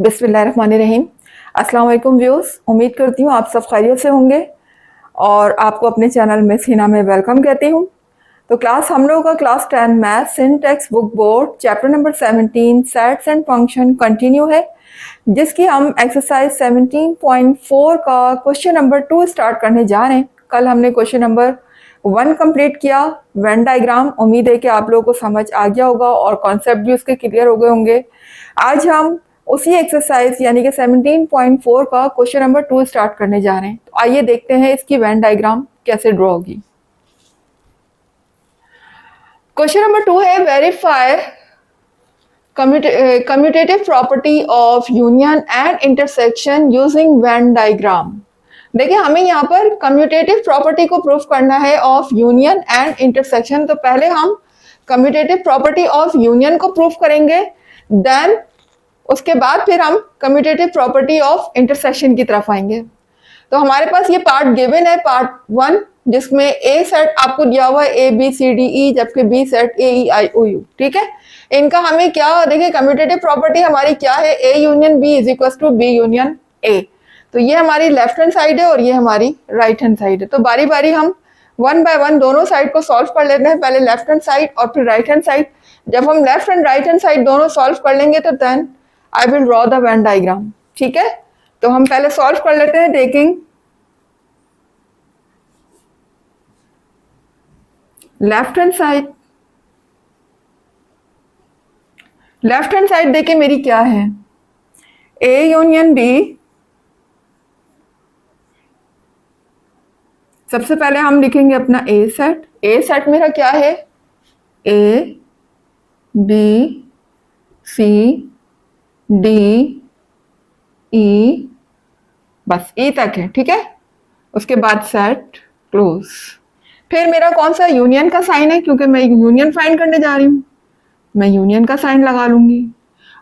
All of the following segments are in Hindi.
बिस्मिल्लाहिर्रहमानिर्रहीम। अस्सलाम वालेकुम व्यूअर्स, उम्मीद करती हूँ आप सब खैरियत से होंगे और आपको अपने चैनल मिस हिना में वेलकम कहती हूँ। तो क्लास हम लोगों का class 10 math syntax book board chapter number 17 sets and function continue है, जिसकी हम एक्सरसाइज 17.4 का क्वेश्चन नंबर 2 स्टार्ट करने जा रहे हैं। कल हमने क्वेश्चन नंबर 1 कंप्लीट किया, वेन डायग्राम। उम्मीद है कि आप लोगों को समझ आ गया होगा और कॉन्सेप्ट भी उसके क्लियर हो गए होंगे। आज हम उसी एक्सरसाइज यानी कि 17.4 का क्वेश्चन नंबर 2 स्टार्ट करने जा रहे हैं। तो आइए देखते हैं इसकी वेन डायग्राम कैसे ड्रॉ होगी। क्वेश्चन नंबर 2 है verify commutative property of union and intersection using Venn diagram. देखिए हमें यहाँ पर कम्यूटेटिव प्रॉपर्टी को प्रूफ करना है ऑफ यूनियन एंड इंटरसेक्शन। तो पहले हम कम्यूटेटिव प्रॉपर्टी ऑफ यूनियन को प्रूफ करेंगे, देन उसके बाद फिर हम कम्यूटेटिव प्रॉपर्टी ऑफ इंटरसेक्शन की तरफ आएंगे। तो हमारे पास ये पार्ट गिवन है, पार्ट 1, जिसमें ए सेट आपको दिया हुआ है ए बी सी डी ई, जबकि B set A E I O U. ठीक है, इनका हमें क्या देखिए कम्यूटेटिव प्रॉपर्टी हमारी क्या है, A union B is equal to B union A. तो ये हमारी लेफ्ट हैंड साइड है और ये हमारी राइट हैंड साइड है। तो बारी बारी हम वन बाय वन दोनों साइड को सॉल्व कर लेते हैं, पहले लेफ्ट हैंड साइड और फिर राइट हैंड साइड। जब हम left and right hand side दोनों सॉल्व कर लेंगे तो then I will draw the Venn diagram. ठीक है, तो हम पहले सॉल्व कर लेते हैं taking left hand side. Left hand side देखिए मेरी क्या है, ए यूनियन बी। सबसे पहले हम लिखेंगे अपना ए सेट। ए सेट मेरा क्या है, ए बी सी डी ई, बस ई तक है। ठीक है, उसके बाद सेट क्लोज। फिर मेरा कौन सा यूनियन का साइन है, क्योंकि मैं यूनियन फाइंड करने जा रही हूँ, मैं यूनियन का साइन लगा लूंगी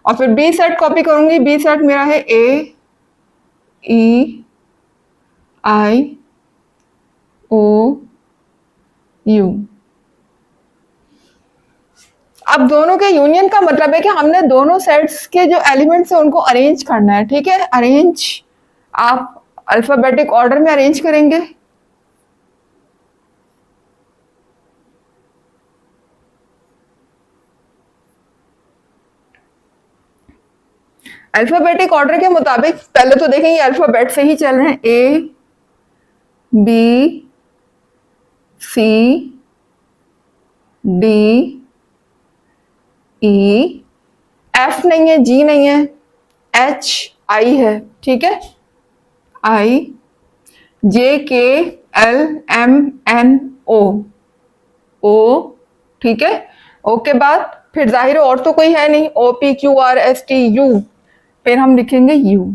और फिर बी सेट कॉपी करूंगी। बी सेट मेरा है ए ई आई ओ यू। अब दोनों के यूनियन का मतलब है कि हमने दोनों सेट्स के जो एलिमेंट्स हैं उनको अरेंज करना है। ठीक है, अरेंज आप अल्फाबेटिक ऑर्डर में अरेंज करेंगे। अल्फाबेटिक ऑर्डर के मुताबिक पहले तो देखेंगे अल्फाबेट से ही चल रहे हैं, A B C D E, F नहीं है, जी नहीं है, एच आई है। ठीक है, आई जे के एल एम एन ओ ओ। ठीक है, ओ के बाद फिर जाहिर है और तो कोई है नहीं, O P Q R S T U, फिर हम लिखेंगे यू।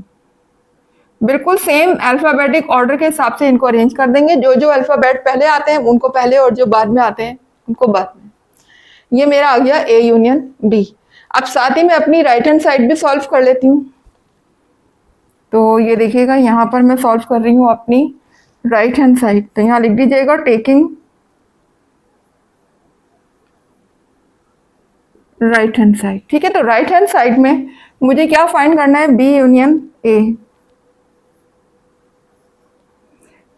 बिल्कुल सेम अल्फाबेटिक ऑर्डर के हिसाब से इनको अरेंज कर देंगे, जो जो अल्फाबेट पहले आते हैं उनको पहले और जो बाद में आते हैं उनको बाद में। ये मेरा आ गया ए यूनियन बी। अब साथ ही मैं अपनी राइट हैंड साइड भी सॉल्व कर लेती हूँ। तो ये देखिएगा यहाँ पर मैं सॉल्व कर रही हूँ अपनी राइट हैंड साइड। तो यहाँ लिख दीजिएगा टेकिंग राइट हैंड साइड। ठीक है, तो राइट हैंड साइड में मुझे क्या फाइंड करना है, बी यूनियन ए।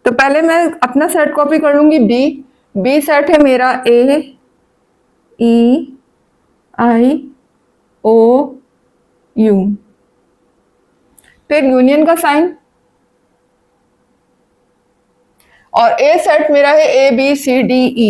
तो पहले मैं अपना सेट कॉपी कर लूंगी, बी। बी सेट है मेरा ए ई आई ओ यू, फिर यूनियन का साइन, और ए सेट मेरा है ए बी सी डी ई।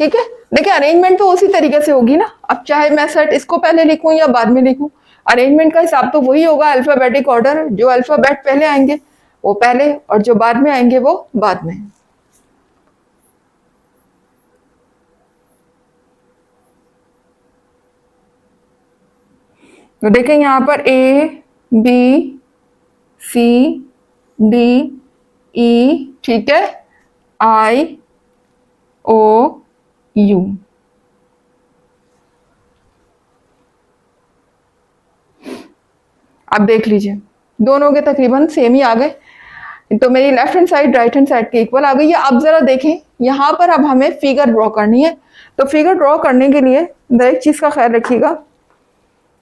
ठीक है, देखिए अरेंजमेंट तो उसी तरीके से होगी ना। अब चाहे मैं सेट इसको पहले लिखूं या बाद में लिखूं, अरेंजमेंट का हिसाब तो वही होगा, अल्फाबेटिक ऑर्डर। जो अल्फाबेट पहले आएंगे वो पहले और जो बाद में आएंगे वो बाद में। तो देखें यहाँ पर ए बी सी डी ई, ठीक है, आई ओ यू। अब देख लीजिए दोनों के तकरीबन सेम ही आ गए। तो मेरी left hand side right hand side की इक्वल आ गई है। अब जरा देखें यहाँ पर अब हमें फिगर ड्रॉ करनी है। तो फिगर ड्रॉ करने के लिए एक चीज का ख्याल रखिएगा,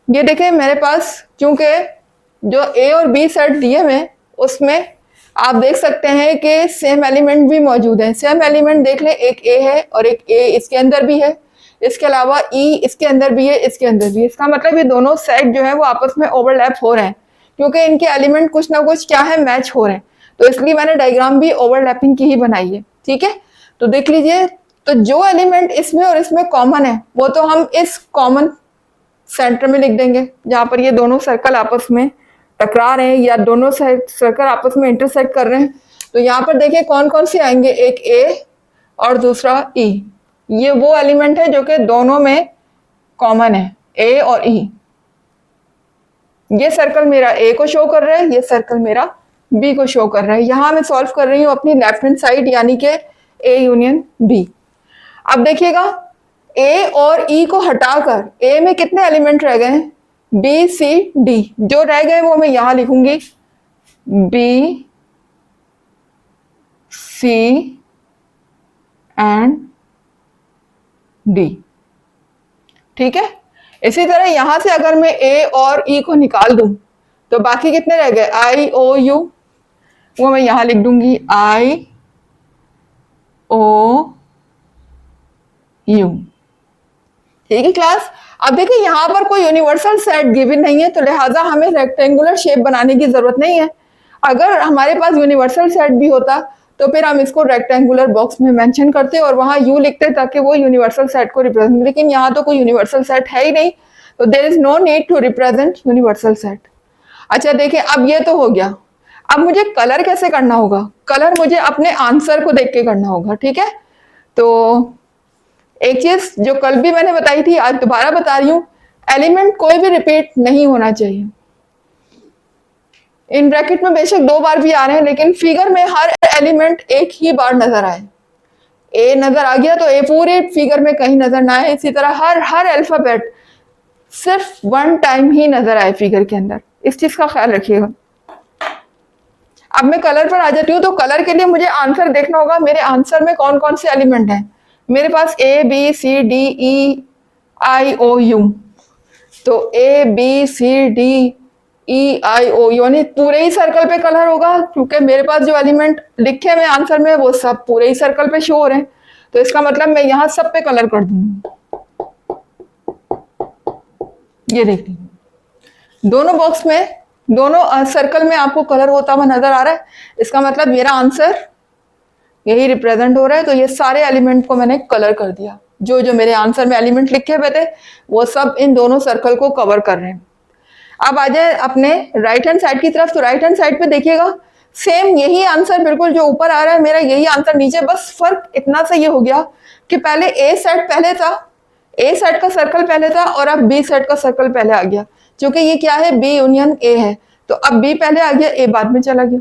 ये देखें मेरे पास क्योंकि जो ए और बी सेट दिए हुए उसमें आप देख सकते हैं कि सेम एलिमेंट भी मौजूद है। सेम एलिमेंट देख लें, एक ए है और एक ए इसके अंदर भी है, इसके अलावा ई इसके अंदर भी है, इसके अंदर भी है। इसका मतलब ये दोनों सेट जो है वो आपस में ओवरलैप हो रहे हैं क्योंकि इनके एलिमेंट कुछ ना कुछ क्या है मैच हो रहे हैं। तो इसलिए मैंने डायग्राम भी ओवरलैपिंग की ही बनाई है। ठीक है, तो देख लीजिए, तो जो एलिमेंट इसमें और इसमें कॉमन है वो तो हम इस कॉमन सेंटर में लिख देंगे जहां पर ये दोनों सर्कल आपस में टकरा रहे हैं या दोनों सर्कल आपस में इंटरसेक्ट कर रहे हैं। तो यहाँ पर देखिए कौन कौन से आएंगे, एक ए और दूसरा ई। ये वो एलिमेंट है जो कि दोनों में कॉमन है, ए और ई। ये सर्कल मेरा ए को शो कर रहा है, ये सर्कल मेरा बी को शो कर रहा है। यहां मैं सॉल्व कर रही हूं अपनी लेफ्ट हैंड साइड यानी कि ए यूनियन बी। अब देखिएगा ए और ई को हटाकर ए में कितने एलिमेंट रह गए हैं, बी सी डी। जो रह गए वो मैं यहां लिखूंगी बी सी एंड डी। ठीक है, इसी तरह यहां से अगर मैं ए और ई को निकाल दूं तो बाकी कितने रह गए, आई ओ यू, वो मैं यहां लिख दूंगी आई ओ यू। ठीक है क्लास, अब देखिए यहाँ पर कोई यूनिवर्सल सेट गिवन नहीं है तो लिहाजा हमें रेक्टेंगुलर शेप बनाने की जरूरत नहीं है। अगर हमारे पास यूनिवर्सल सेट भी होता तो फिर हम इसको रेक्टेंगुलर बॉक्स में मेंशन करते और वहां यू लिखते ताकि वो यूनिवर्सल सेट को रिप्रेजेंट, लेकिन यहाँ तो कोई यूनिवर्सल सेट है ही नहीं तो there is no need to represent universal set. अच्छा देखिए, अब ये तो हो गया। अब मुझे कलर कैसे करना होगा, कलर मुझे अपने आंसर को देख के करना होगा। ठीक है, तो एक चीज जो कल भी मैंने बताई थी आज दोबारा बता रही हूं, एलिमेंट कोई भी रिपीट नहीं होना चाहिए। इन ब्रैकेट में बेशक 2 बार भी आ रहे हैं लेकिन फिगर में हर एलिमेंट एक ही बार नजर आए। ए नजर आ गया तो ए पूरे फिगर में कहीं नजर ना आए। इसी तरह हर अल्फाबेट सिर्फ 1 टाइम ही नजर आए फिगर के अंदर, इस चीज का ख्याल रखिएगा। अब मैं कलर पर आ जाती हूँ। तो कलर के लिए मुझे आंसर देखना होगा, मेरे आंसर में कौन कौन से एलिमेंट हैं। मेरे पास A B C D E I O U, तो A B C D E I ओ यानी पूरे ही सर्कल पे कलर होगा क्योंकि मेरे पास जो एलिमेंट लिखे हुए आंसर में वो सब पूरे ही सर्कल पे शो हो रहे हैं। तो इसका मतलब मैं यहाँ सब पे कलर कर दूंगी। ये देखिए दोनों बॉक्स में, दोनों सर्कल में आपको कलर होता हुआ नजर आ रहा है। इसका मतलब मेरा आंसर यही रिप्रेजेंट हो रहा है। तो ये सारे एलिमेंट को मैंने कलर कर दिया, जो जो मेरे आंसर में एलिमेंट लिखे हुए थे वो सब इन दोनों सर्कल को कवर कर रहे हैं। अब आ जाए अपने राइट हैंड साइड की तरफ। तो राइट हैंड साइड पे देखिएगा सेम यही आंसर बिल्कुल जो ऊपर आ रहा है मेरा यही आंसर नीचे, बस फर्क इतना सा ये हो गया कि पहले ए सेट पहले था, ए सेट का सर्कल पहले था और अब बी सेट का सर्कल पहले आ गया। क्योंकि ये क्या है, बी यूनियन ए है तो अब बी पहले आ गया, ए बाद में चला गया।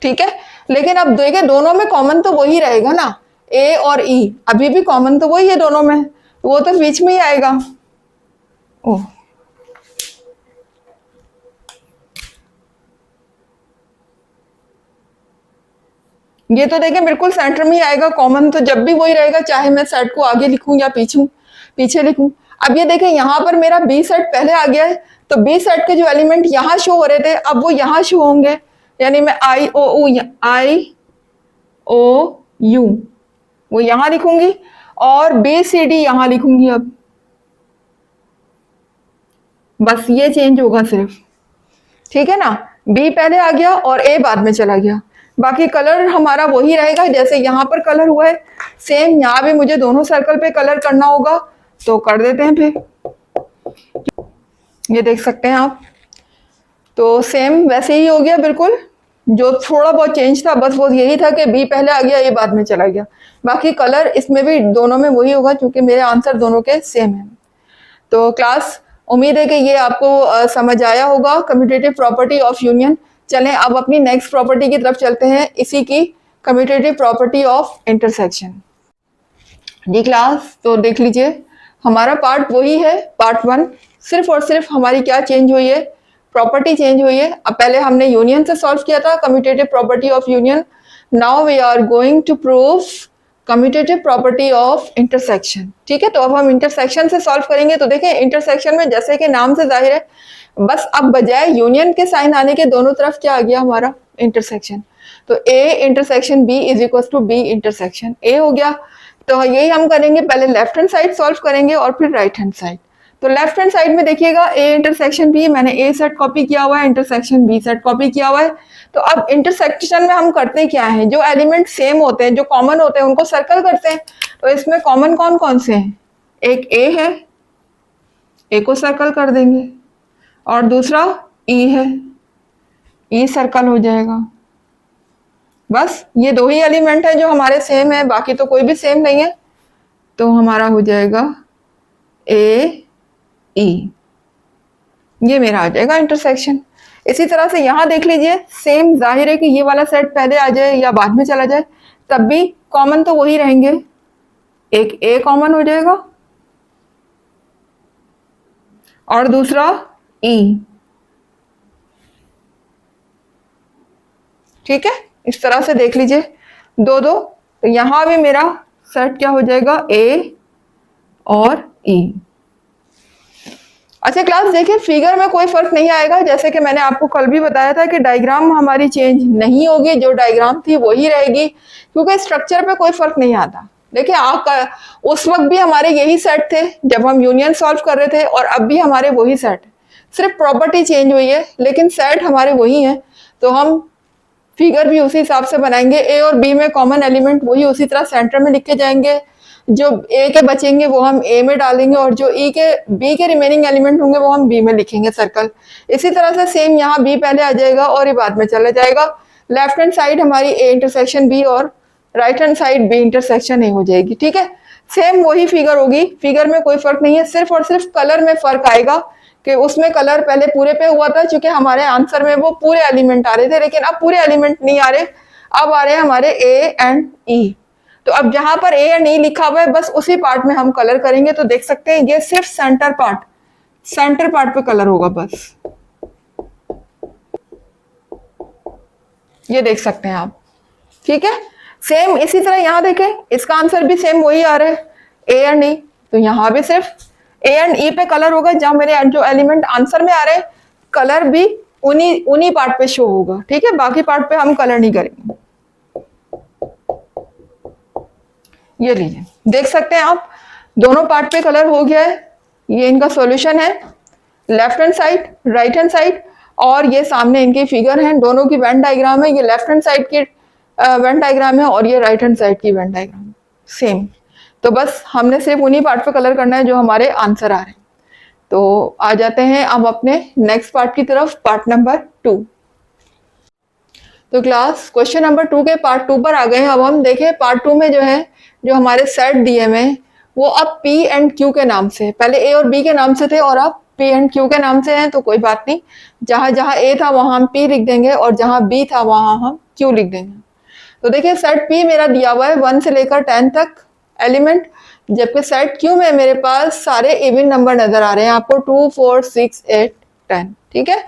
ठीक है, लेकिन अब देखिए दोनों में कॉमन तो वही रहेगा ना, ए और ई अभी भी कॉमन तो वही है दोनों में, तो वो तो बीच में ही आएगा। ओह ये तो देखें बिल्कुल सेंटर में ही आएगा, कॉमन तो जब भी वही रहेगा चाहे मैं सेट को आगे लिखूं या पीछे लिखूं। अब ये देखें यहाँ पर मेरा बी सेट पहले आ गया है तो बी सेट के जो एलिमेंट यहाँ शो हो रहे थे अब वो यहाँ शो होंगे, यानी मैं आई ओ यू वो यहाँ लिखूंगी और बी सी डी यहाँ लिखूंगी। अब बस ये चेंज होगा सिर्फ, ठीक है ना, बी पहले आ गया और ए बाद में चला गया। बाकी कलर हमारा वही रहेगा, जैसे यहाँ पर कलर हुआ है सेम यहाँ भी मुझे दोनों सर्कल पे कलर करना होगा तो कर देते हैं। फिर ये देख सकते हैं आप, तो सेम वैसे ही हो गया बिल्कुल। जो थोड़ा बहुत चेंज था बस वो यही था कि बी पहले आ गया, ए बाद में चला गया। बाकी कलर इसमें भी दोनों में वही होगा क्योंकि मेरे आंसर दोनों के सेम है। तो क्लास उम्मीद है कि ये आपको समझ आया होगा कम्यूटेटिव प्रॉपर्टी ऑफ यूनियन। चलें अब अपनी नेक्स्ट प्रॉपर्टी की तरफ चलते हैं, इसी की कम्यूटेटिव प्रॉपर्टी ऑफ इंटरसेक्शन। जी क्लास, तो देख लीजिए हमारा पार्ट वही है, पार्ट 1। सिर्फ और सिर्फ हमारी क्या चेंज हुई है, प्रॉपर्टी चेंज हुई है। अब पहले हमने यूनियन से सॉल्व किया था commutative property of union, now we are going to prove commutative property of intersection. ठीक है, तो अब हम इंटरसेक्शन से सॉल्व करेंगे। तो देखिए इंटरसेक्शन में जैसे कि नाम से जाहिर है, बस अब बजाय यूनियन के साइन आने के दोनों तरफ क्या आ गया हमारा, इंटरसेक्शन। तो A intersection B is equal to B intersection A हो गया। तो यही हम करेंगे, पहले लेफ्ट हैंड साइड सॉल्व करेंगे और फिर राइट हैंड साइड। तो लेफ्ट हैंड साइड में देखिएगा ए इंटरसेक्शन बी, मैंने ए सेट कॉपी किया हुआ है, इंटरसेक्शन बी सेट कॉपी किया हुआ है। तो अब इंटरसेक्शन में हम करते क्या है, जो एलिमेंट सेम होते हैं, जो कॉमन होते हैं, उनको सर्कल करते हैं। तो इसमें कॉमन कौन कौन से हैं, एक ए है, ए को सर्कल कर देंगे, और दूसरा ई है, ई सर्कल हो जाएगा। बस ये दो ही एलिमेंट है जो हमारे सेम है, बाकी तो कोई भी सेम नहीं है। तो हमारा हो जाएगा ए ई, ये मेरा आ जाएगा इंटरसेक्शन। इसी तरह से यहां देख लीजिए, सेम जाहिर है कि ये वाला सेट पहले आ जाए या बाद में चला जाए, तब भी कॉमन तो वही रहेंगे, एक ए कॉमन हो जाएगा और दूसरा ई। ठीक है, इस तरह से देख लीजिए दो दो। तो यहां भी मेरा सेट क्या हो जाएगा, ए और ई। अच्छा क्लास देखिए, फिगर में कोई फर्क नहीं आएगा, जैसे कि मैंने आपको कल भी बताया था कि डायग्राम हमारी चेंज नहीं होगी, जो डायग्राम थी वही रहेगी, क्योंकि स्ट्रक्चर पे कोई फर्क नहीं आता। देखिए आप उस वक्त भी हमारे यही सेट थे जब हम यूनियन सॉल्व कर रहे थे, और अब भी हमारे वही सेट है, सिर्फ प्रॉपर्टी चेंज हुई है, लेकिन सेट हमारे वही है। तो हम फिगर भी उसी हिसाब से बनाएंगे, ए और बी में कॉमन एलिमेंट वही उसी तरह सेंटर में लिखे जाएंगे, जो ए के बचेंगे वो हम ए में डालेंगे, और जो ई के बी के रिमेनिंग एलिमेंट होंगे वो हम बी में लिखेंगे सर्कल। इसी तरह से सेम यहाँ बी पहले आ जाएगा और ये बाद में चला जाएगा। लेफ्ट हैंड साइड हमारी ए इंटरसेक्शन बी और right hand side B intersection A हो जाएगी। ठीक है, सेम वही फिगर होगी, फिगर में कोई फर्क नहीं है, सिर्फ और सिर्फ कलर में फर्क आएगा कि उसमें कलर पहले पूरे पे हुआ था, क्योंकि हमारे आंसर में वो पूरे एलिमेंट आ रहे थे, लेकिन अब पूरे एलिमेंट नहीं आ रहे, अब आ रहे हैं हमारे ए एंड ई। तो अब जहां पर ए एंड ई लिखा हुआ है बस उसी पार्ट में हम कलर करेंगे। तो देख सकते हैं ये सिर्फ सेंटर पार्ट पे कलर होगा बस, ये देख सकते हैं आप। ठीक है, सेम इसी तरह यहां देखें, इसका आंसर भी सेम वही आ रहा है, ए एंड ई। तो यहां भी सिर्फ ए एंड ई पे कलर होगा, जहां मेरे जो एलिमेंट आंसर में आ रहे हैं कलर भी उन्हीं पार्ट पे शो होगा। ठीक है, बाकी पार्ट पे हम कलर नहीं करेंगे। ये लीजिए, देख सकते हैं आप दोनों पार्ट पे कलर हो गया है। ये इनका सॉल्यूशन है, left hand side right hand side, और ये सामने इनकी फिगर है, दोनों की वेन डायग्राम है। ये लेफ्ट हैंड साइड की वेन डायग्राम है और ये राइट हैंड साइड की वेन डायग्राम सेम। तो बस हमने सिर्फ उन्हीं पार्ट पे कलर करना है जो हमारे आंसर आ रहे हैं। तो आ जाते हैं अब अपने नेक्स्ट पार्ट की तरफ, पार्ट नंबर 2। तो क्लास क्वेश्चन नंबर 2 के पार्ट 2 पर आ गए हैं। अब हम देखें पार्ट 2 में जो है, जो हमारे सेट दिए हैं वो अब P एंड Q के नाम से, पहले A और B के नाम से थे और अब P एंड Q के नाम से हैं। तो कोई बात नहीं, जहां जहां A था वहां हम P लिख देंगे और जहां B था वहां हम Q लिख देंगे। तो देखिए सेट P मेरा दिया हुआ है 1 से लेकर 10 तक एलिमेंट, जबकि सेट Q में मेरे पास सारे इवन नंबर नजर आ रहे हैं आपको, 2 4 6 8 10। ठीक है,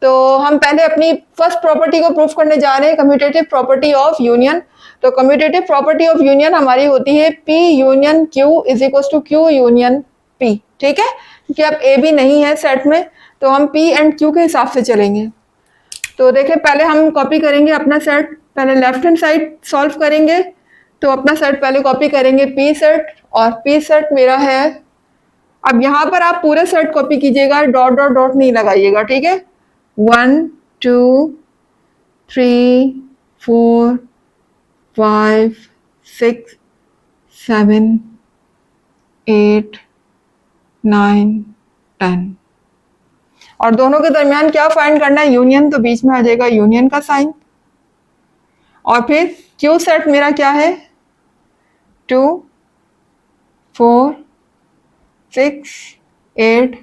तो हम पहले अपनी फर्स्ट प्रॉपर्टी को प्रूफ करने जा रहे हैं, कम्यूटेटिव प्रॉपर्टी ऑफ यूनियन। तो कम्यूटेटिव प्रॉपर्टी ऑफ यूनियन हमारी होती है P union Q is equal to Q union P। ठीक है, क्योंकि अब A भी नहीं है सेट में, तो हम P एंड Q के हिसाब से चलेंगे। तो देखिए पहले हम कॉपी करेंगे अपना सेट, पहले लेफ्ट हैंड साइड सॉल्व करेंगे। तो अपना सेट पहले कॉपी करेंगे P सेट, और P सेट मेरा है, अब यहाँ पर आप पूरे सेट कॉपी कीजिएगा, डॉट डॉट डॉट नहीं लगाइएगा। ठीक है, 1 2 3 4 5 6 7 8 9 10, और दोनों के दरमियान क्या फाइंड करना है, यूनियन। तो बीच में आ जाएगा यूनियन का साइन, और फिर Q सेट मेरा क्या है, 2 4 6 8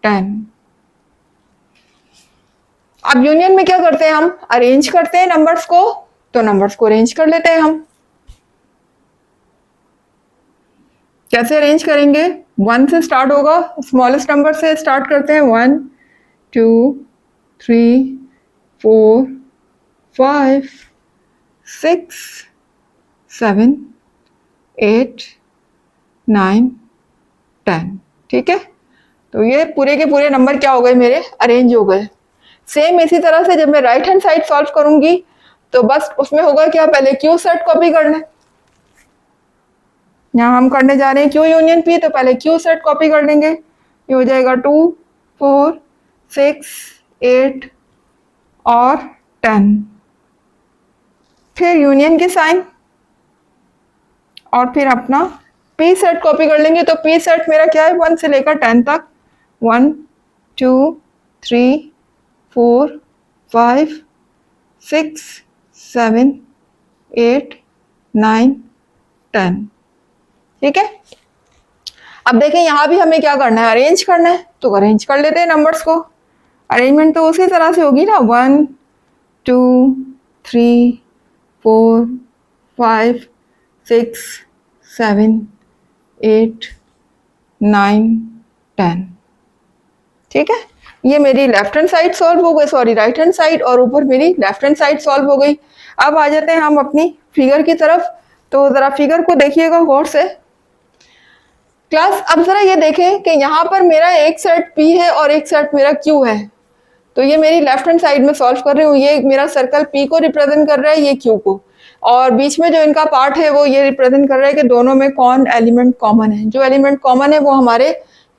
10। अब यूनियन में क्या करते हैं, हम अरेंज करते हैं नंबर्स को। तो नंबर्स को अरेंज कर लेते हैं हम, कैसे अरेंज करेंगे, 1 से स्टार्ट होगा, स्मॉलेस्ट नंबर से स्टार्ट करते हैं, 1 2 3 4 5 6 7 8 9 10। ठीक है, तो ये पूरे के पूरे नंबर क्या हो गए, मेरे अरेंज हो गए। सेम इसी तरह से जब मैं राइट हैंड साइड सॉल्व करूंगी तो बस उसमें होगा क्या, पहले क्यू सेट कॉपी करना है। यहाँ हम करने जा रहे हैं क्यू यूनियन पी, तो पहले क्यू सेट कॉपी कर लेंगे। ये हो जाएगा 2 4 6 8 और 10। फिर यूनियन के साइन और फिर अपना पी सेट कॉपी कर लेंगे। तो पी सेट मेरा क्या है, 1 से लेकर 10 तक, 1 2 3 4 5 6 7 8 9 10। ठीक है, अब देखें यहाँ भी हमें क्या करना है, अरेंज करना है। तो अरेंज कर लेते हैं नंबर्स को। अरेंजमेंट तो उसी तरह से होगी ना, 1 2 3 4 5 6 7 8 9 10। ठीक है, ये मेरी लेफ्ट हैंड साइड सॉल्व हो गई, सॉरी राइट हैंड साइड, और ऊपर मेरी लेफ्ट हैंड साइड सॉल्व हो गई। अब आ जाते हैं हम अपनी फिगर की तरफ। तो जरा फिगर को देखिएगा गौर से क्लास। अब जरा ये देखें कि यहाँ पर मेरा एक सेट पी है और एक सेट मेरा क्यू है। तो ये मेरी लेफ्ट हैंड साइड में सॉल्व कर रही हूँ, ये मेरा सर्कल पी को रिप्रेजेंट कर रहा है, ये क्यू को, और बीच में जो इनका पार्ट है वो ये रिप्रेजेंट कर रहा है कि दोनों में कौन एलिमेंट कॉमन है। जो एलिमेंट कॉमन है वो हमारे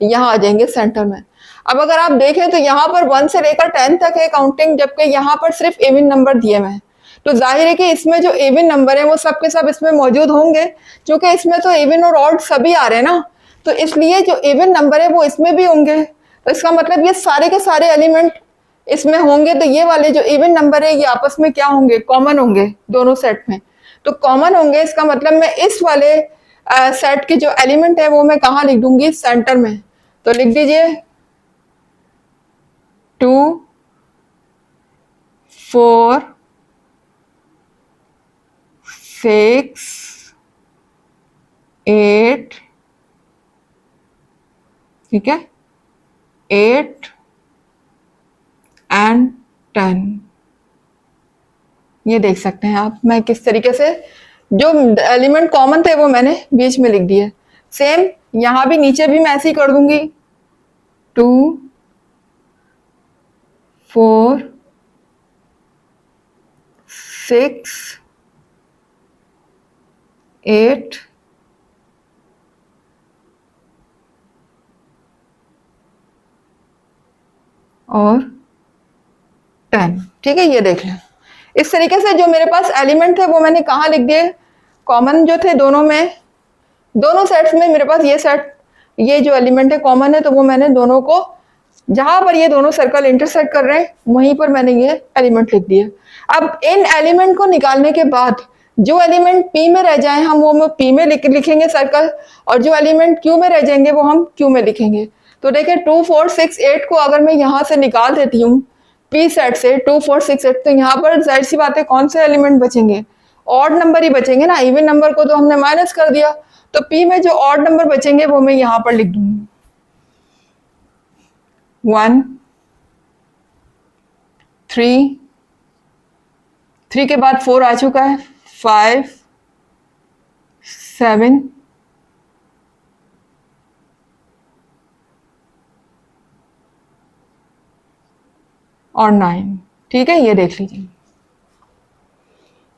यहाँ आ जाएंगे सेंटर में। अब अगर आप देखें तो यहाँ पर 1 से लेकर 10 तक है काउंटिंग, जबकि यहाँ पर सिर्फ इवन नंबर दिए हुए हैं। तो जाहिर है कि इसमें जो इवन नंबर है वो सब के सब इसमें मौजूद होंगे, क्योंकि इसमें तो इवन और ऑड सभी आ रहे हैं ना, तो इसलिए जो इवन नंबर है वो इसमें भी होंगे। तो इसका मतलब ये सारे के सारे एलिमेंट इसमें होंगे। तो ये वाले जो इवन नंबर है ये आपस में क्या होंगे, कॉमन होंगे दोनों सेट में। तो कॉमन होंगे, इसका मतलब मैं इस वाले सेट के जो एलिमेंट है वो मैं कहाँ लिख दूंगी, सेंटर में। तो लिख दीजिए 2 4 6 8, ठीक है, 8 एंड 10। ये देख सकते हैं आप मैं किस तरीके से जो एलिमेंट कॉमन थे वो मैंने बीच में लिख दिए। सेम यहां भी नीचे भी मैं ऐसे ही कर दूंगी 2 4 6 8 और 10। ठीक है, ये देख लें। इस तरीके से जो मेरे पास एलिमेंट थे वो मैंने कहाँ लिख दिए, कॉमन जो थे दोनों में, दोनों सेट्स में मेरे पास ये सेट, ये जो एलिमेंट है कॉमन है, तो वो मैंने दोनों को जहां पर ये दोनों सर्कल इंटरसेक्ट कर रहे हैं वहीं पर मैंने ये एलिमेंट लिख दिए। अब इन एलिमेंट को निकालने के बाद जो एलिमेंट पी में रह जाए हम वो पी में लिखेंगे सर्कल, और जो एलिमेंट क्यू में रह जाएंगे वो हम क्यू में लिखेंगे। तो देखिए 2 4 6 8 को अगर मैं यहाँ से निकाल देती हूँ पी सेट से 2 4 6 8, तो यहाँ पर जाहिर सी बात है कौन से एलिमेंट बचेंगे, ऑड नंबर ही बचेंगे ना। इवन नंबर को तो हमने माइनस कर दिया, तो पी में जो ऑड नंबर बचेंगे वो मैं यहाँ पर लिख दूंगी 1 3, 3 के बाद 4 आ चुका है, 5 7 और 9। ठीक है, ये देख लीजिए,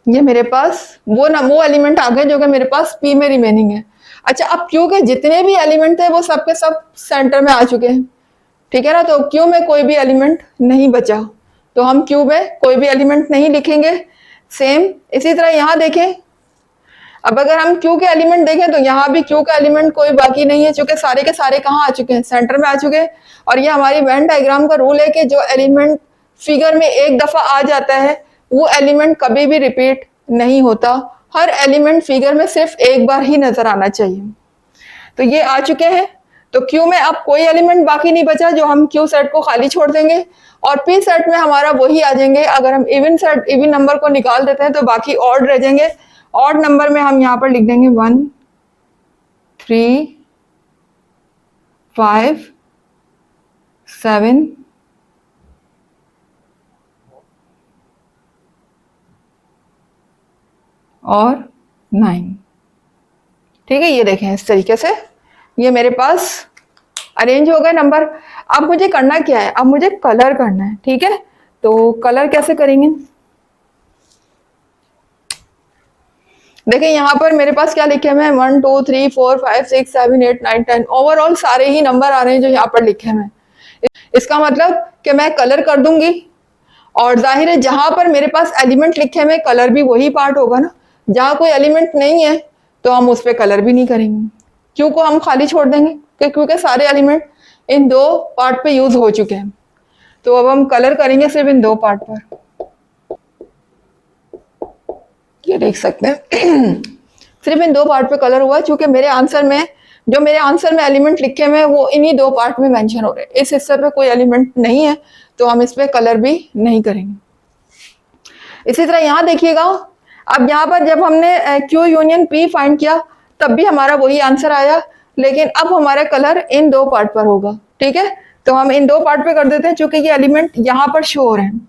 ये मेरे पास वो एलिमेंट आ गए जो कि मेरे पास पी में रिमेनिंग है। अच्छा, अब क्यू के जितने भी एलिमेंट थे वो सब के सब सेंटर में आ चुके हैं। ठीक है ना, तो क्यू में कोई भी एलिमेंट नहीं बचा, तो हम क्यू में कोई भी एलिमेंट नहीं लिखेंगे। सेम इसी तरह यहाँ देखें, अब अगर हम क्यू के एलिमेंट देखें तो यहाँ भी क्यू का एलिमेंट कोई बाकी नहीं है, चूंकि सारे के सारे कहाँ आ चुके हैं, सेंटर में आ चुके हैं। और ये हमारी वेन डायग्राम का रूल है कि जो एलिमेंट फिगर में एक दफा आ जाता है वो एलिमेंट कभी भी रिपीट नहीं होता, हर एलिमेंट फिगर में सिर्फ एक बार ही नजर आना चाहिए। तो ये आ चुके हैं, तो क्यू में अब कोई एलिमेंट बाकी नहीं बचा जो हम क्यू सेट को खाली छोड़ देंगे, और पी सेट में हमारा वही आ जाएंगे। अगर हम इवन नंबर को निकाल देते हैं तो बाकी ऑड रह जाएंगे। ऑड नंबर में हम यहाँ पर लिख देंगे 1 3 5 7 और 9। ठीक है, ये देखें इस तरीके से ये मेरे पास अरेंज हो गए नंबर। अब मुझे करना क्या है, अब मुझे कलर करना है। ठीक है, तो कलर कैसे करेंगे, देखिए यहाँ पर मेरे पास क्या लिखे हुए हैं 1 2 3 4 5 6 7 8 9 10, ओवरऑल सारे ही नंबर आ रहे हैं जो यहाँ पर लिखे हुए हैं। इसका मतलब कि मैं कलर कर दूंगी, और जाहिर है जहां पर मेरे पास एलिमेंट लिखे हुए कलर भी वही पार्ट होगा ना। जहां कोई एलिमेंट नहीं है तो हम उस पर कलर भी नहीं करेंगे, क्यू को हम खाली छोड़ देंगे क्योंकि सारे एलिमेंट इन दो पार्ट पे यूज हो चुके हैं। तो अब हम कलर करेंगे सिर्फ इन दो पार्ट पर, ये देख सकते हैं सिर्फ इन दो पार्ट पे कलर हुआ, क्योंकि मेरे आंसर में एलिमेंट लिखे हुए हैं वो इन्हीं दो पार्ट में मेंशन हो रहे हैं। इस हिस्से पे कोई एलिमेंट नहीं है तो हम इस पे कलर भी नहीं करेंगे। इसी तरह यहाँ देखिएगा, अब यहाँ पर जब हमने Q यूनियन P फाइंड किया तब भी हमारा वही आंसर आया, लेकिन अब हमारा कलर इन दो पार्ट पर होगा। ठीक है, तो हम इन दो पार्ट पे कर देते हैं क्योंकि ये एलिमेंट यहाँ पर शो हो रहे हैं,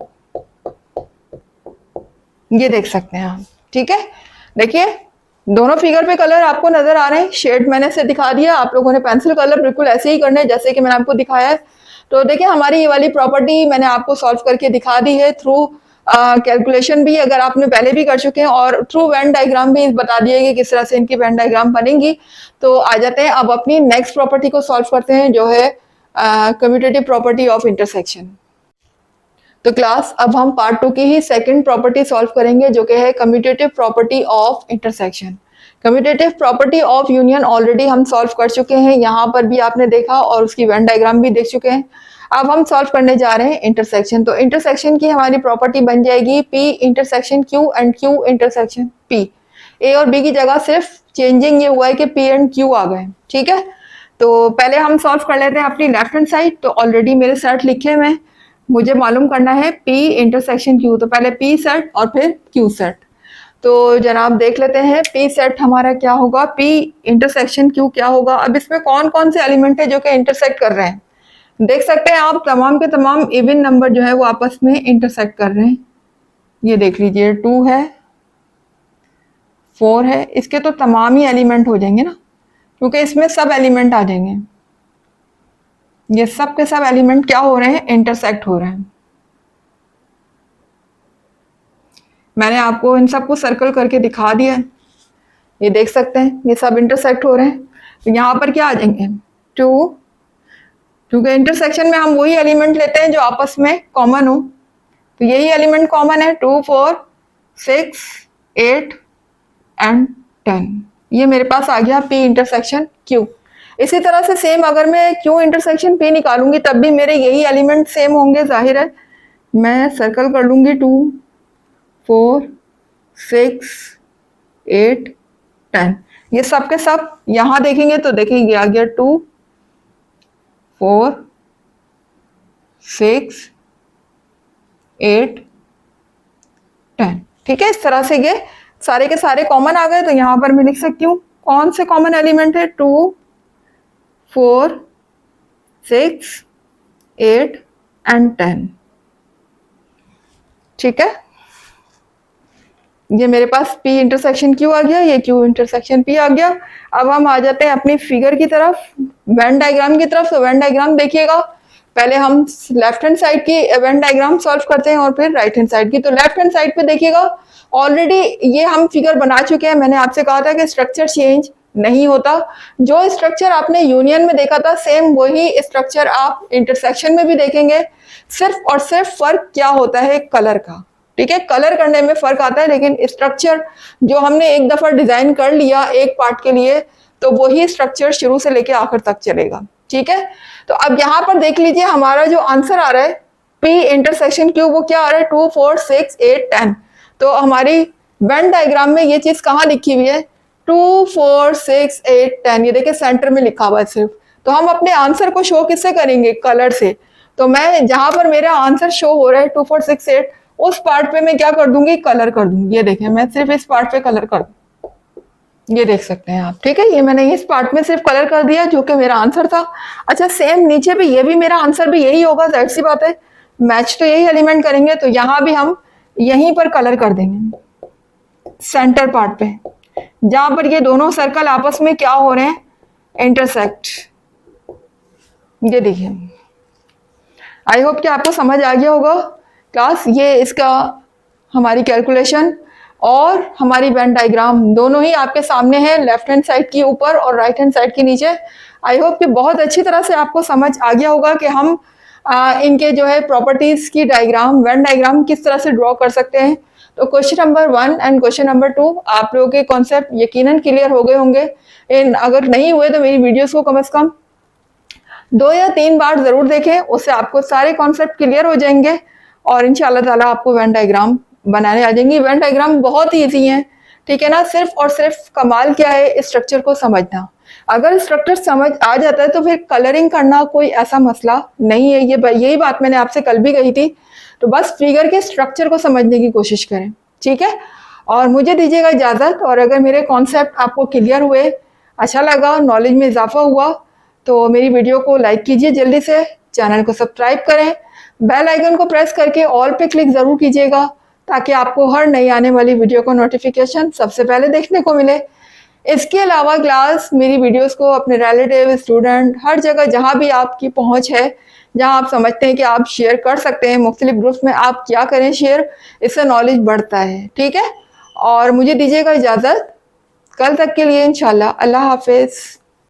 ये देख सकते हैं आप। ठीक है, देखिए दोनों फिगर पे कलर आपको नजर आ रहे हैं, शेड मैंने से दिखा दिया, आप लोगों ने पेंसिल कलर बिल्कुल ऐसे ही करने जैसे कि मैंने आपको दिखाया है। तो देखिए हमारी ये वाली प्रॉपर्टी मैंने आपको सॉल्व करके दिखा दी है थ्रू कैलकुलेशन भी, अगर आपने पहले भी कर चुके हैं, और थ्रू वेन डायग्राम भी बता दिए कि किस तरह से इनकी वेन डायग्राम बनेंगी। तो आ जाते हैं अब अपनी नेक्स्ट प्रॉपर्टी को सॉल्व करते हैं जो है कम्यूटेटिव प्रॉपर्टी ऑफ इंटरसेक्शन। तो क्लास अब हम पार्ट 2 की ही सेकंड प्रॉपर्टी सॉल्व करेंगे जो कि है commutative property of intersection. Commutative property of union already हम सॉल्व कर चुके हैं, यहाँ पर भी आपने देखा और उसकी वेन डायग्राम भी देख चुके हैं। अब हम सॉल्व करने जा रहे हैं इंटरसेक्शन। तो इंटरसेक्शन की हमारी प्रॉपर्टी बन जाएगी P intersection Q and Q intersection P। A और B की जगह सिर्फ चेंजिंग ये हुआ है कि P एंड Q आ गए। ठीक है, तो पहले हम सॉल्व कर लेते हैं अपनी लेफ्ट हैंड साइड। तो ऑलरेडी मेरे सेट लिखे हुए हैं, मुझे मालूम करना है P इंटरसेक्शन Q। तो पहले P सेट और फिर Q सेट। तो जनाब देख लेते हैं P सेट हमारा क्या होगा, P इंटरसेक्शन Q क्या होगा। अब इसमें कौन कौन से एलिमेंट है जो कि इंटरसेक्ट कर रहे हैं, देख सकते हैं आप तमाम के तमाम इवन नंबर जो है वो आपस में इंटरसेक्ट कर रहे हैं। ये देख लीजिए 2 है, 4 है, इसके तो तमाम ही एलिमेंट हो जाएंगे ना, क्योंकि इसमें सब एलिमेंट आ जाएंगे। ये सब के सब एलिमेंट क्या हो रहे हैं, इंटरसेक्ट हो रहे हैं। मैंने आपको इन सबको सर्कल करके दिखा दिया है, ये देख सकते हैं ये सब इंटरसेक्ट हो रहे हैं। तो यहाँ पर क्या आ जाएंगे 2, क्योंकि इंटरसेक्शन में हम वही एलिमेंट लेते हैं जो आपस में कॉमन हो। तो यही एलिमेंट कॉमन है 2 4 6 8 एंड 10। ये मेरे पास आ गया P इंटरसेक्शन Q। इसी तरह से सेम अगर मैं Q इंटरसेक्शन P निकालूंगी तब भी मेरे यही एलिमेंट सेम होंगे, जाहिर है। मैं सर्कल कर लूंगी 2 4 6 8 10, ये सब के सब यहाँ देखेंगे तो देखेंगे आ गया 2 4 6 8 10। ठीक है, इस तरह से ये सारे के सारे कॉमन आ गए। तो यहाँ पर मैं लिख सकती हूँ कौन से कॉमन एलिमेंट है 2 4 6 8 एंड 10। ठीक है, ये मेरे पास P इंटरसेक्शन Q आ गया, ये Q इंटरसेक्शन P आ गया। अब हम आ जाते हैं अपनी फिगर की तरफ, वेन डायग्राम की तरफ। तो वेन डायग्राम देखिएगा, पहले हम लेफ्ट हैंड साइड की वेन डायग्राम सॉल्व करते हैं और फिर राइट हैंड साइड की। तो लेफ्ट हैंड साइड पे देखिएगा ऑलरेडी ये हम फिगर बना चुके हैं। मैंने आपसे कहा था कि स्ट्रक्चर चेंज नहीं होता, जो स्ट्रक्चर आपने यूनियन में देखा था सेम वही स्ट्रक्चर आप इंटरसेक्शन में भी देखेंगे। सिर्फ और सिर्फ फर्क क्या होता है, कलर का। ठीक है, कलर करने में फर्क आता है, लेकिन स्ट्रक्चर जो हमने एक दफा डिजाइन कर लिया एक पार्ट के लिए तो वही स्ट्रक्चर शुरू से लेके आखिर तक चलेगा। ठीक है, तो अब यहाँ पर देख लीजिए हमारा जो आंसर आ रहा है P इंटरसेक्शन Q वो क्या आ रहा है 2 4 6 8 10। तो हमारी वेन डायग्राम में ये चीज कहाँ लिखी हुई है 2 4 6 8 10, ये देखिए सेंटर में लिखा हुआ है सिर्फ। तो हम अपने आंसर को शो किससे करेंगे, कलर से। तो मैं जहां पर मेरा आंसर शो हो रहा है 2 4 6 8 उस पार्ट पे मैं क्या कर दूंगी, कलर कर दूंगी। ये देखें मैं सिर्फ इस पार्ट पे कलर कर दूं, ये देख सकते हैं आप। ठीक है, ये मैंने इस पार्ट में सिर्फ कलर कर दिया जो कि मेरा आंसर था। अच्छा, सेम नीचे भी ये भी मेरा आंसर भी यही होगा, जाहिर सी बात है, मैच तो यही एलिमेंट करेंगे। तो यहाँ भी हम यहीं पर कलर कर देंगे। सेंटर पार्ट पे, जहां पर ये दोनों सर्कल आपस में क्या हो रहे हैं, इंटरसेक्ट। ये देखिए, आई होप कि आपको समझ आ गया होगा क्लास। ये इसका हमारी कैलकुलेशन और हमारी वेन डायग्राम दोनों ही आपके सामने है, लेफ्ट हैंड साइड की ऊपर और राइट हैंड साइड के नीचे। आई होप कि बहुत अच्छी तरह से आपको समझ आ गया होगा कि हम इनके जो है प्रॉपर्टीज की डायग्राम, वेन डायग्राम किस तरह से ड्रॉ कर सकते हैं। तो question number 1 and question number 2 आप लोगों के कॉन्सेप्ट यकीनन क्लियर हो गए होंगे। अगर नहीं हुए तो मेरी वीडियोस को कम से कम 2 या 3 बार जरूर देखें, उससे आपको सारे कॉन्सेप्ट क्लियर हो जाएंगे और इंशाल्लाह ताला आपको वेन डायग्राम बनाने आ जाएंगी। वेन डायग्राम बहुत ही ईजी है, ठीक है ना। सिर्फ और सिर्फ कमाल क्या है, स्ट्रक्चर को समझना। अगर स्ट्रक्चर समझ आ जाता है तो फिर कलरिंग करना कोई ऐसा मसला नहीं है। यही बात मैंने आपसे कल भी कही थी। तो बस फिगर के स्ट्रक्चर को समझने की कोशिश करें, ठीक है। और मुझे दीजिएगा इजाज़त। और अगर मेरे कॉन्सेप्ट आपको क्लियर हुए, अच्छा लगा, नॉलेज में इजाफा हुआ, तो मेरी वीडियो को लाइक कीजिए जल्दी से, चैनल को सब्सक्राइब करें, बेल आइकन को प्रेस करके ऑल पे क्लिक ज़रूर कीजिएगा ताकि आपको हर नई आने वाली वीडियो का नोटिफिकेशन सबसे पहले देखने को मिले। इसके अलावा क्लास मेरी वीडियोस को अपने रिलेटिव, स्टूडेंट, हर जगह जहाँ भी आपकी पहुँच है, जहाँ आप समझते हैं कि आप शेयर कर सकते हैं, मुख्तलिफ ग्रुप्स में आप क्या करें शेयर, इससे नॉलेज बढ़ता है, ठीक है। और मुझे दीजिएगा इजाज़त, कल तक के लिए इंशाल्लाह। अल्लाह हाफिज़।